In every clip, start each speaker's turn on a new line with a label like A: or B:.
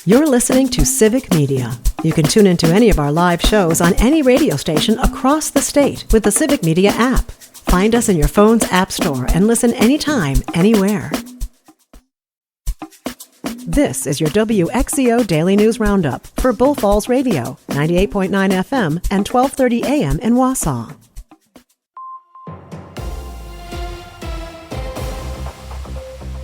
A: You're listening to Civic Media. You can tune into any of our live shows on any radio station across the state with the Civic Media app. Find us in your phone's app store and listen anytime, anywhere. This is your WXCO Daily News Roundup for Bull Falls Radio, 98.9 FM and 1230 AM in Wausau.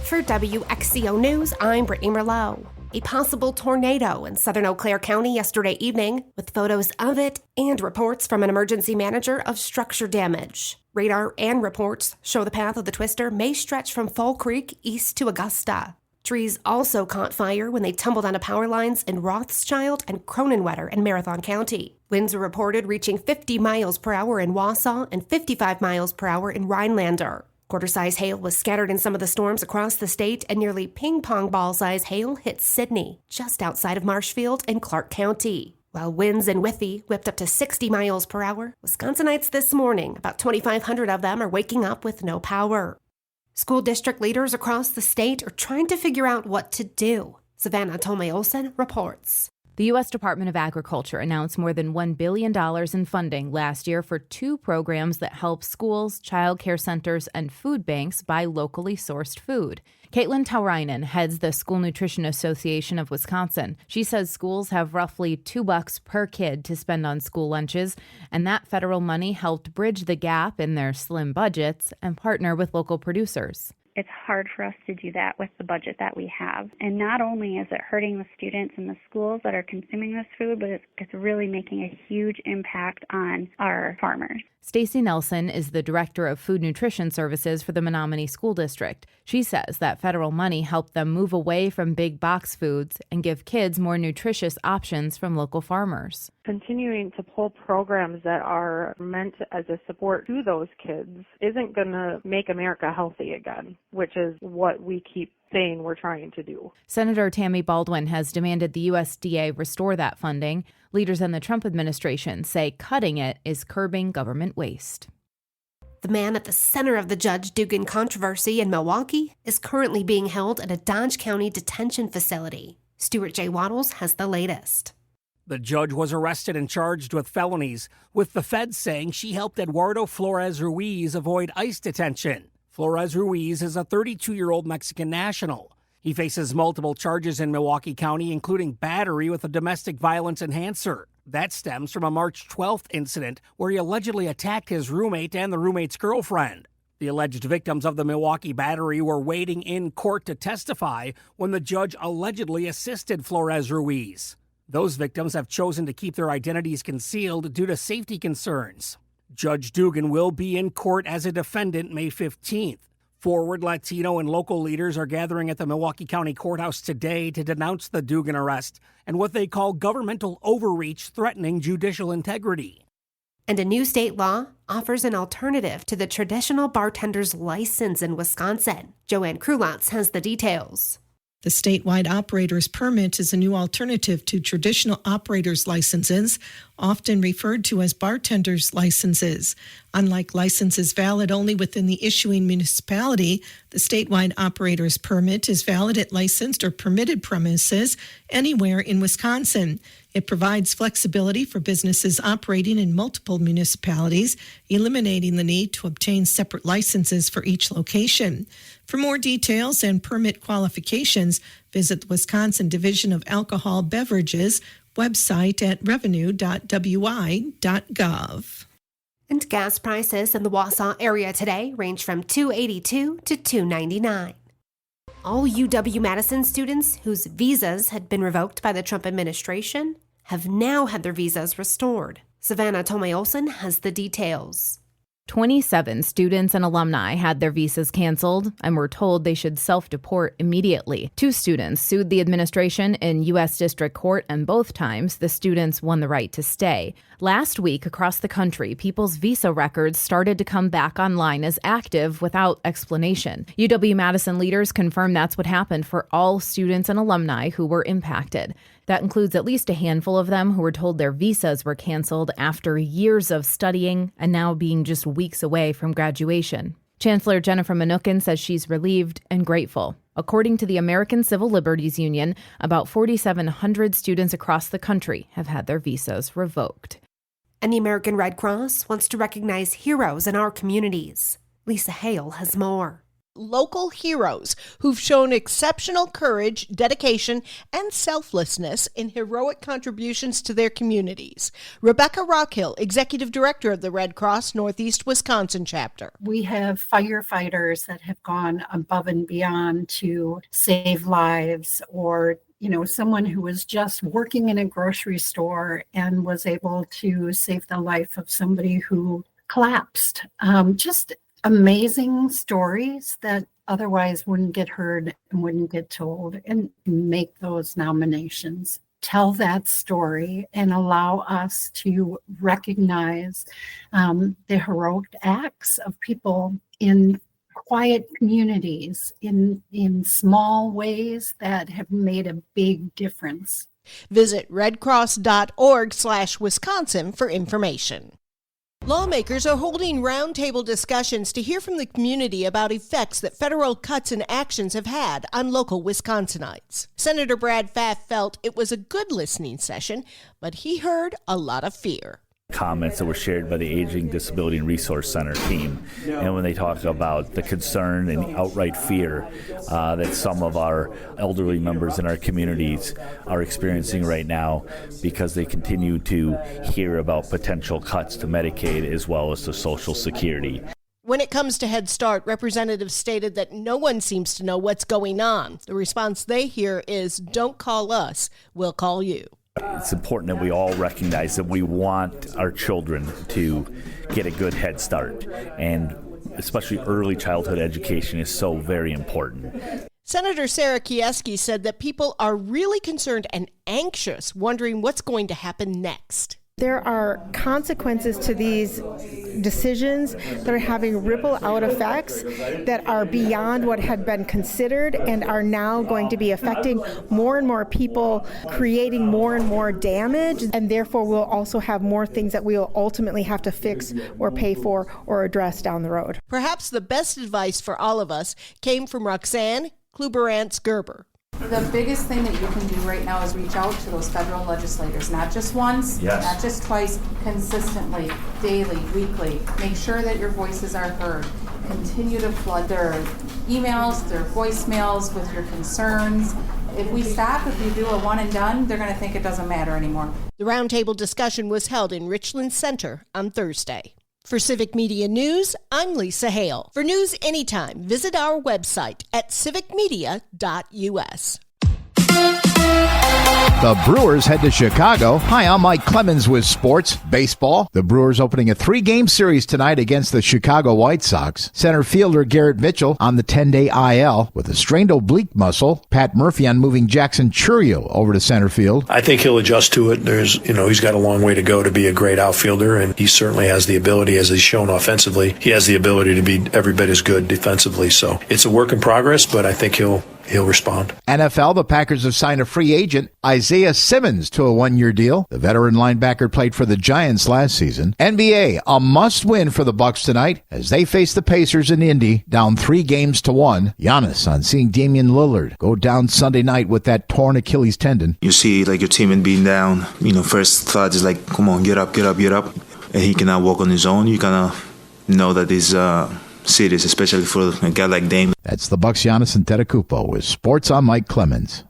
B: For WXCO News, I'm Brittany Merlot. A possible tornado in southern Eau Claire County yesterday evening, with photos of it and reports from an emergency manager of structure damage. Radar and reports show the path of the twister may stretch from Fall Creek east to Augusta. Trees also caught fire when they tumbled onto power lines in Rothschild and Cronenwetter in Marathon County. Winds were reported reaching 50 miles per hour in Wausau and 55 miles per hour in Rhinelander. Quarter-size hail was scattered in some of the storms across the state, and nearly ping-pong ball-size hail hit Sidney, just outside of Marshfield in Clark County. While winds in Withee whipped up to 60 miles per hour, Wisconsinites this morning, about 2,500 of them, are waking up with no power. School district leaders across the state are trying to figure out what to do. Savannah Tomei-Olsen reports.
C: The U.S. Department of Agriculture announced more than $1 billion in funding last year for two programs that help schools, child care centers, and food banks buy locally sourced food. Caitlin Taurainen heads the School Nutrition Association of Wisconsin. She says schools have roughly $2 per kid to spend on school lunches, and that federal money helped bridge the gap in their slim budgets and partner with local producers.
D: It's hard for us to do that with the budget that we have. And not only is it hurting the students in the schools that are consuming this food, but it's really making a huge impact on our farmers.
C: Stacy Nelson is the director of food nutrition services for the Menominee School District. She says that federal money helped them move away from big box foods and give kids more nutritious options from local farmers.
E: Continuing to pull programs that are meant as a support to those kids isn't going to make America healthy again, which is what we keep saying we're trying to do.
C: Senator Tammy Baldwin has demanded the USDA restore that funding. Leaders in the Trump administration say cutting it is curbing government waste.
B: The man at the center of the Judge Dugan controversy in Milwaukee is currently being held at a Dodge County detention facility. Stuart J. Waddles has the latest.
F: The judge was arrested and charged with felonies, with the feds saying she helped Eduardo Flores Ruiz avoid ICE detention. Flores Ruiz is a 32-year-old Mexican national. He faces multiple charges in Milwaukee County, including battery with a domestic violence enhancer. That stems from a March 12th incident where he allegedly attacked his roommate and the roommate's girlfriend. The alleged victims of the Milwaukee battery were waiting in court to testify when the judge allegedly assisted Flores Ruiz. Those victims have chosen to keep their identities concealed due to safety concerns. Judge Dugan will be in court as a defendant May 15th. Forward Latino and local leaders are gathering at the Milwaukee County Courthouse today to denounce the Dugan arrest and what they call governmental overreach threatening judicial integrity.
B: And a new state law offers an alternative to the traditional bartender's license in Wisconsin. Joanne Krulotz has the details.
G: The statewide operator's permit is a new alternative to traditional operator's licenses, often referred to as bartender's licenses. Unlike licenses valid only within the issuing municipality, the statewide operator's permit is valid at licensed or permitted premises anywhere in Wisconsin. It provides flexibility for businesses operating in multiple municipalities, eliminating the need to obtain separate licenses for each location. For more details and permit qualifications, visit the Wisconsin Division of Alcohol Beverages website at revenue.wi.gov.
B: And gas prices in the Wausau area today range from $2.82 to $2.99. All UW-Madison students whose visas had been revoked by the Trump administration have now had their visas restored. Savannah Tomei-Olsen has the details.
C: 27 students and alumni had their visas canceled and were told they should self-deport immediately. 2 students sued the administration in U.S. District Court, and both times the students won the right to stay. Last week, across the country, people's visa records started to come back online as active without explanation. UW-Madison leaders confirmed that's what happened for all students and alumni who were impacted. That includes at least a handful of them who were told their visas were canceled after years of studying and now being just weeks away from graduation. Chancellor Jennifer Mnookin says she's relieved and grateful. According to the American Civil Liberties Union, about 4,700 students across the country have had their visas revoked.
B: And the American Red Cross wants to recognize heroes in our communities. Lisa Hale has more.
H: Local heroes who've shown exceptional courage, dedication, and selflessness in heroic contributions to their communities. Rebecca Rockhill, Executive Director of the Red Cross Northeast Wisconsin chapter.
I: We have firefighters that have gone above and beyond to save lives, or someone who was just working in a grocery store and was able to save the life of somebody who collapsed. Just amazing stories that otherwise wouldn't get heard and wouldn't get told, and make those nominations. Tell that story and allow us to recognize the heroic acts of people in quiet communities, in small ways that have made a big difference.
H: Visit redcross.org/Wisconsin for information. Lawmakers are holding roundtable discussions to hear from the community about effects that federal cuts and actions have had on local Wisconsinites. Senator Brad Pfaff felt it was a good listening session, but he heard a lot of fear.
J: Comments that were shared by the Aging, Disability, and Resource Center team. And when they talk about the concern and the outright fear that some of our elderly members in our communities are experiencing right now because they continue to hear about potential cuts to Medicaid as well as to Social Security.
H: When it comes to Head Start, representatives stated that no one seems to know what's going on. The response they hear is, "Don't call us, we'll call you."
J: It's important that we all recognize that we want our children to get a good head start, and especially early childhood education is so very important.
H: Senator Sarah Kieski said that people are really concerned and anxious, wondering what's going to happen next.
K: There are consequences to these decisions that are having ripple out effects that are beyond what had been considered and are now going to be affecting more and more people, creating more and more damage, and therefore we'll also have more things that we'll ultimately have to fix or pay for or address down the road.
H: Perhaps the best advice for all of us came from Roxanne Kluberantz-Gerber.
L: The biggest thing that you can do right now is reach out to those federal legislators, not just once, not just twice, consistently, daily, weekly. Make sure that your voices are heard. Continue to flood their emails, their voicemails with your concerns. If we do a one and done, they're going to think it doesn't matter anymore.
H: The roundtable discussion was held in Richland Center on Thursday. For Civic Media News, I'm Lisa Hale. For news anytime, visit our website at civicmedia.us.
M: The Brewers head to Chicago. Hi, I'm Mike Clemens with Sports Baseball. The Brewers opening a 3-game series tonight against the Chicago White Sox. Center fielder Garrett Mitchell on the 10-day IL with a strained oblique muscle. Pat Murphy on moving Jackson Churio over to center field.
N: I think he'll adjust to it. He's got a long way to go to be a great outfielder, and he certainly has the ability, as he's shown offensively. He has the ability to be every bit as good defensively. So it's a work in progress, but I think he'll respond.
M: NFL, the Packers have signed a free agent, Isaiah Simmons, to a 1-year deal. The veteran linebacker played for the Giants last season. NBA, a must-win for the Bucks tonight as they face the Pacers in Indy, down 3-1. Giannis on seeing Damian Lillard go down Sunday night with that torn Achilles tendon.
O: You see your teammate being down, first thought is like, come on, get up. And he cannot walk on his own. You kind of know that he's serious, especially for a guy like Dame.
M: That's the Bucks' Giannis Antetokounmpo with Sports. I'm Mike Clemens.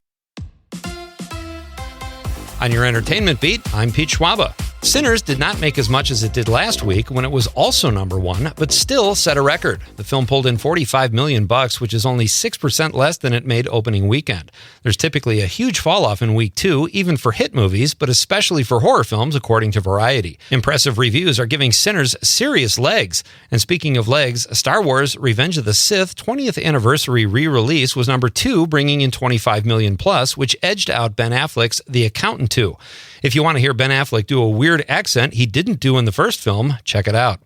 P: On your entertainment beat, I'm Pete Schwaba. Sinners did not make as much as it did last week when it was also number one, but still set a record. The film pulled in $45 million, which is only 6% less than it made opening weekend. There's typically a huge fall-off in week two, even for hit movies, but especially for horror films, according to Variety. Impressive reviews are giving Sinners serious legs. And speaking of legs, Star Wars Revenge of the Sith 20th anniversary re-release was number two, bringing in $25 million plus, which edged out Ben Affleck's The Accountant 2. If you want to hear Ben Affleck do a weird accent he didn't do in the first film, check it out.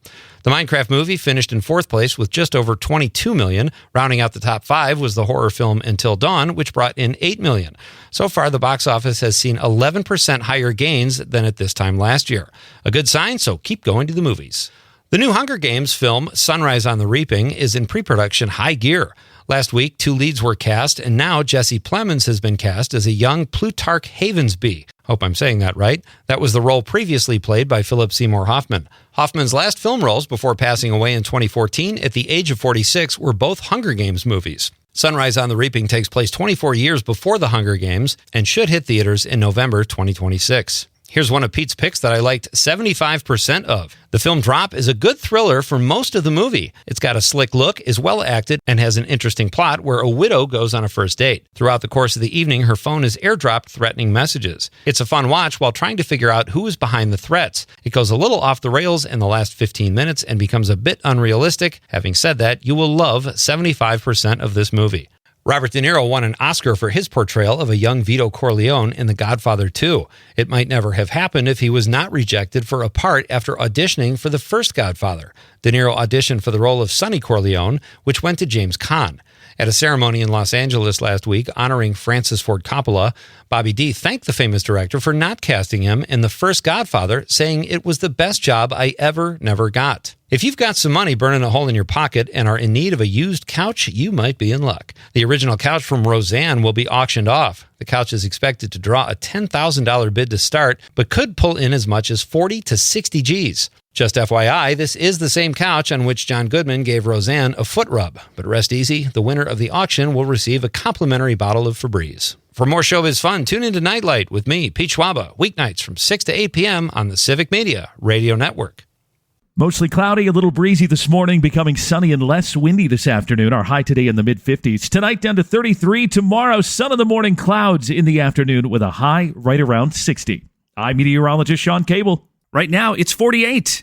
P: The Minecraft movie finished in fourth place with just over $22 million. Rounding out the top five was the horror film Until Dawn, which brought in $8 million. So far, the box office has seen 11% higher gains than at this time last year. A good sign, so keep going to the movies. The new Hunger Games film, Sunrise on the Reaping, is in pre-production high gear. Last week, 2 leads were cast, and now Jesse Plemons has been cast as a young Plutarch Havensby. Hope I'm saying that right. That was the role previously played by Philip Seymour Hoffman. Hoffman's last film roles before passing away in 2014 at the age of 46 were both Hunger Games movies. Sunrise on the Reaping takes place 24 years before the Hunger Games and should hit theaters in November 2026. Here's one of Pete's picks that I liked 75% of. The film Drop is a good thriller for most of the movie. It's got a slick look, is well acted, and has an interesting plot where a widow goes on a first date. Throughout the course of the evening, her phone is airdropped threatening messages. It's a fun watch while trying to figure out who is behind the threats. It goes a little off the rails in the last 15 minutes and becomes a bit unrealistic. Having said that, you will love 75% of this movie. Robert De Niro won an Oscar for his portrayal of a young Vito Corleone in The Godfather 2. It might never have happened if he was not rejected for a part after auditioning for the first Godfather. De Niro auditioned for the role of Sonny Corleone, which went to James Caan. At a ceremony in Los Angeles last week honoring Francis Ford Coppola, Bobby D thanked the famous director for not casting him in the first Godfather, saying it was the best job I never got. If you've got some money burning a hole in your pocket and are in need of a used couch, you might be in luck. The original couch from Roseanne will be auctioned off. The couch is expected to draw a $10,000 bid to start, but could pull in as much as 40 to 60 G's. Just FYI, this is the same couch on which John Goodman gave Roseanne a foot rub. But rest easy, the winner of the auction will receive a complimentary bottle of Febreze. For more showbiz fun, tune into Nightlight with me, Pete Schwaba, weeknights from 6 to 8 p.m. on the Civic Media Radio Network.
Q: Mostly cloudy, a little breezy this morning, becoming sunny and less windy this afternoon. Our high today in the mid-50s. Tonight down to 33. Tomorrow, sun in the morning, clouds in the afternoon with a high right around 60. I'm meteorologist Sean Cable. Right now, it's 48.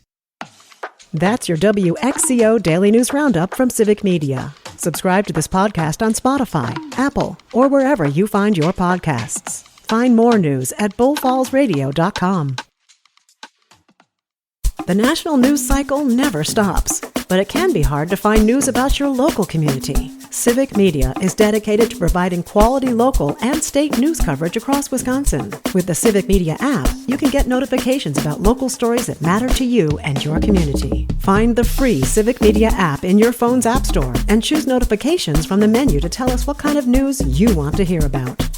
A: That's your WXCO Daily News Roundup from Civic Media. Subscribe to this podcast on Spotify, Apple, or wherever you find your podcasts. Find more news at bullfallsradio.com. The national news cycle never stops, but it can be hard to find news about your local community. Civic Media is dedicated to providing quality local and state news coverage across Wisconsin. With the Civic Media app, you can get notifications about local stories that matter to you and your community. Find the free Civic Media app in your phone's app store and choose notifications from the menu to tell us what kind of news you want to hear about.